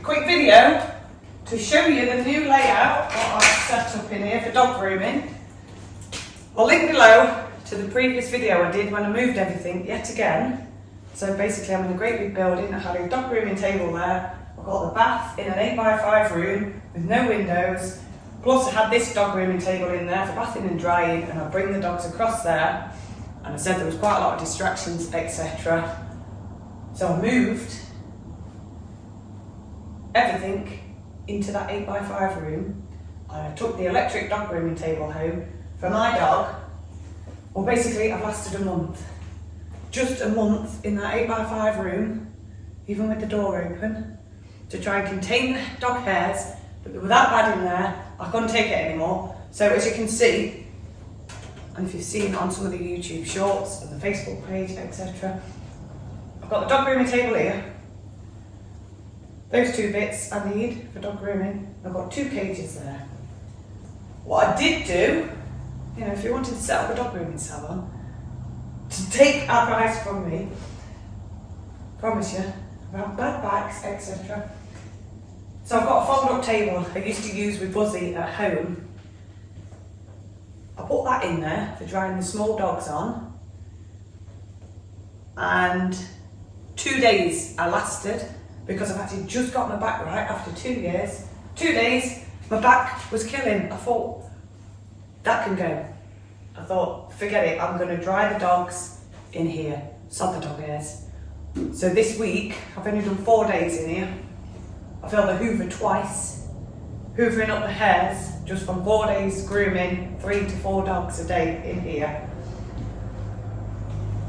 quick video to show you the new layout that I've set up in here for dog grooming. I'll link below to the previous video I did when I moved everything yet again. So basically I'm in a great big building. I had a dog grooming table there. I've got the bath in an 8x5 room with no windows. Plus I had this dog grooming table in there for bathing and drying, and I bring the dogs across there. And I said there was quite a lot of distractions, etc. So I moved everything into that 8x5 room. I took the electric dog grooming table home for my dog. Well, basically I've lasted a month. Just a month in that 8x5 room, even with the door open, to try and contain the dog hairs, but they were that bad in there, I couldn't take it anymore. So as you can see, and if you've seen on some of the YouTube shorts and the Facebook page, etc., I've got the dog grooming table here. Those two bits I need for dog grooming. I've got 2 cages there. What I did do, you know, if you wanted to set up a dog grooming salon, to take advice from me, promise you, about bad backs, etc. So I've got a fold up table I used to use with Buzzy at home. I put that in there for drying the small dogs on, and 2 days I lasted because I've actually just got my back right after 2 years. 2 days, my back was killing. I thought, that can go. I thought, forget it, I'm going to dry the dogs in here, sod the dog hairs. So this week, I've only done 4 days in here. I filled the hoover twice, hoovering up the hairs, just from 4 days grooming 3 to 4 dogs a day in here.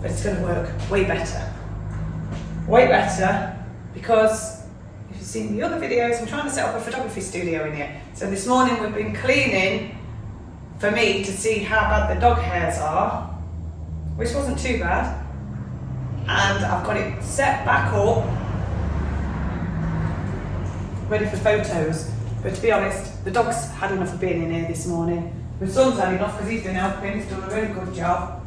But it's going to work way better. Way better, because if you've seen the other videos, I'm trying to set up a photography studio in here. So this morning we've been cleaning for me to see how bad the dog hairs are, which wasn't too bad. And I've got it set back up, ready for photos. But to be honest, the dog's had enough of being in here this morning. My son's had enough because he's been helping, he's done a really good job.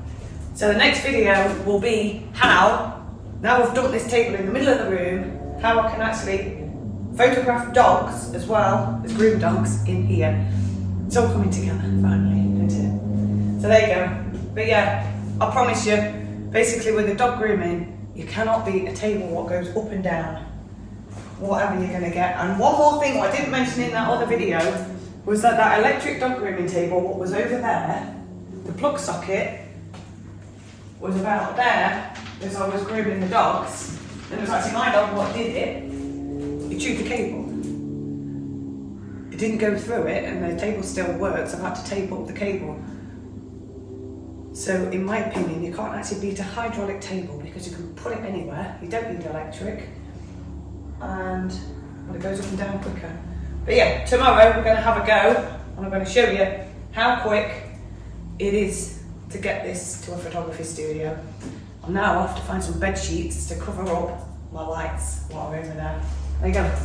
So the next video will be how, now we've dumped this table in the middle of the room, how I can actually photograph dogs as well as groom dogs in here. It's all coming together finally, isn't it? So there you go. But yeah, I promise you, basically with the dog grooming, you cannot beat a table what goes up and down, whatever you're going to get. And one more thing what I didn't mention in that other video was that electric dog grooming table, what was over there, the plug socket was about there as I was grooming the dogs. And it was actually my dog what did it. It chewed the cable. It didn't go through it, and the table still works. I've had to tape up the cable. So in my opinion, you can't actually beat a hydraulic table because you can put it anywhere. You don't need electric. And well, it goes up and down quicker. But yeah, tomorrow we're going to have a go, and I'm going to show you how quick it is to get this to a photography studio. And now I have to find some bed sheets to cover up my lights while we're over there. There you go.